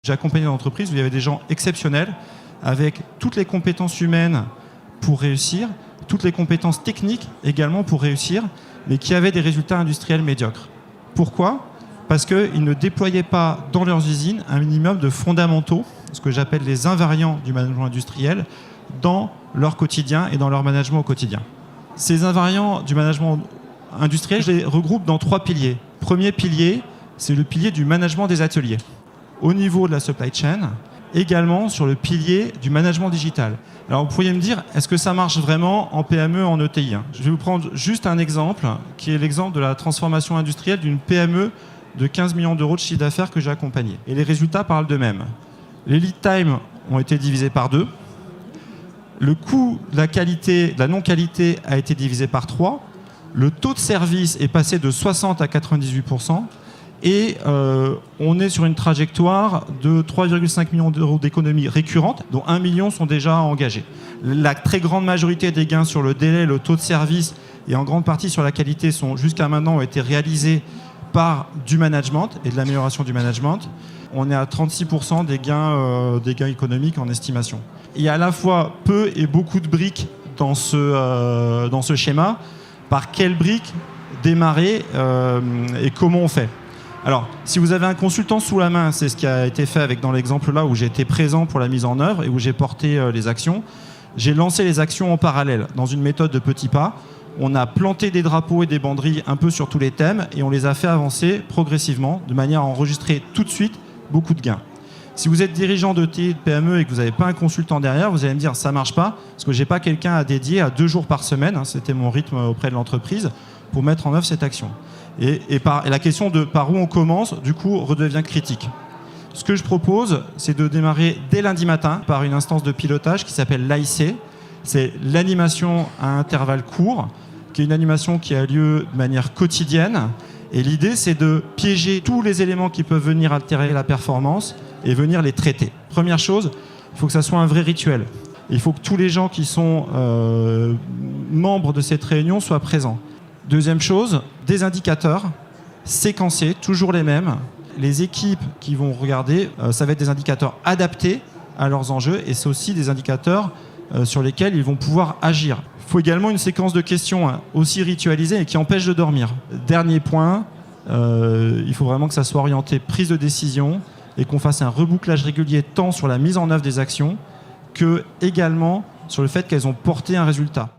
J'ai accompagné des entreprises où il y avait des gens exceptionnels, avec toutes les compétences humaines pour réussir, toutes les compétences techniques également pour réussir, mais qui avaient des résultats industriels médiocres. Pourquoi ? Parce qu'ils ne déployaient pas dans leurs usines un minimum de fondamentaux, ce que j'appelle les invariants du management industriel, dans leur quotidien et dans leur management au quotidien. Ces invariants du management industriel, je les regroupe dans 3 piliers. Premier pilier, c'est le pilier du management des ateliers. Au niveau de la supply chain, également sur le pilier du management digital. Alors vous pourriez me dire, est-ce que ça marche vraiment en PME, en ETI ? Je vais vous prendre juste un exemple, qui est l'exemple de la transformation industrielle d'une PME de 15 millions d'euros de chiffre d'affaires que j'ai accompagné. Et les résultats parlent d'eux-mêmes. Les lead times ont été divisés par 2. Le coût de la qualité, de la non-qualité a été divisé par 3. Le taux de service est passé de 60 à 98%. Et on est sur une trajectoire de 3,5 millions d'euros d'économies récurrentes, dont 1 million sont déjà engagés. La très grande majorité des gains sur le délai, le taux de service et en grande partie sur la qualité sont jusqu'à maintenant ont été réalisés par du management et de l'amélioration du management. On est à 36% des gains économiques en estimation. Il y a à la fois peu et beaucoup de briques dans ce schéma. Par quelles briques démarrer et comment on fait ? Alors, si vous avez un consultant sous la main, c'est ce qui a été fait dans l'exemple là où j'ai été présent pour la mise en œuvre et où j'ai porté les actions. J'ai lancé les actions en parallèle dans une méthode de petits pas. On a planté des drapeaux et des banderilles un peu sur tous les thèmes et on les a fait avancer progressivement de manière à enregistrer tout de suite beaucoup de gains. Si vous êtes dirigeant de TI, de PME et que vous n'avez pas un consultant derrière, vous allez me dire ça marche pas parce que j'ai pas quelqu'un à dédier à 2 jours par semaine, c'était mon rythme auprès de l'entreprise, pour mettre en œuvre cette action. Et la question de par où on commence, du coup, redevient critique. Ce que je propose, c'est de démarrer dès lundi matin par une instance de pilotage qui s'appelle l'AIC. C'est l'animation à intervalles courts, qui est une animation qui a lieu de manière quotidienne. Et l'idée, c'est de piéger tous les éléments qui peuvent venir altérer la performance et venir les traiter. Première chose, il faut que ça soit un vrai rituel. Il faut que tous les gens qui sont membres de cette réunion soient présents. Deuxième chose, des indicateurs séquencés, toujours les mêmes. Les équipes qui vont regarder, ça va être des indicateurs adaptés à leurs enjeux et c'est aussi des indicateurs sur lesquels ils vont pouvoir agir. Il faut également une séquence de questions aussi ritualisée et qui empêche de dormir. Dernier point, il faut vraiment que ça soit orienté prise de décision et qu'on fasse un rebouclage régulier tant sur la mise en œuvre des actions que également sur le fait qu'elles ont porté un résultat.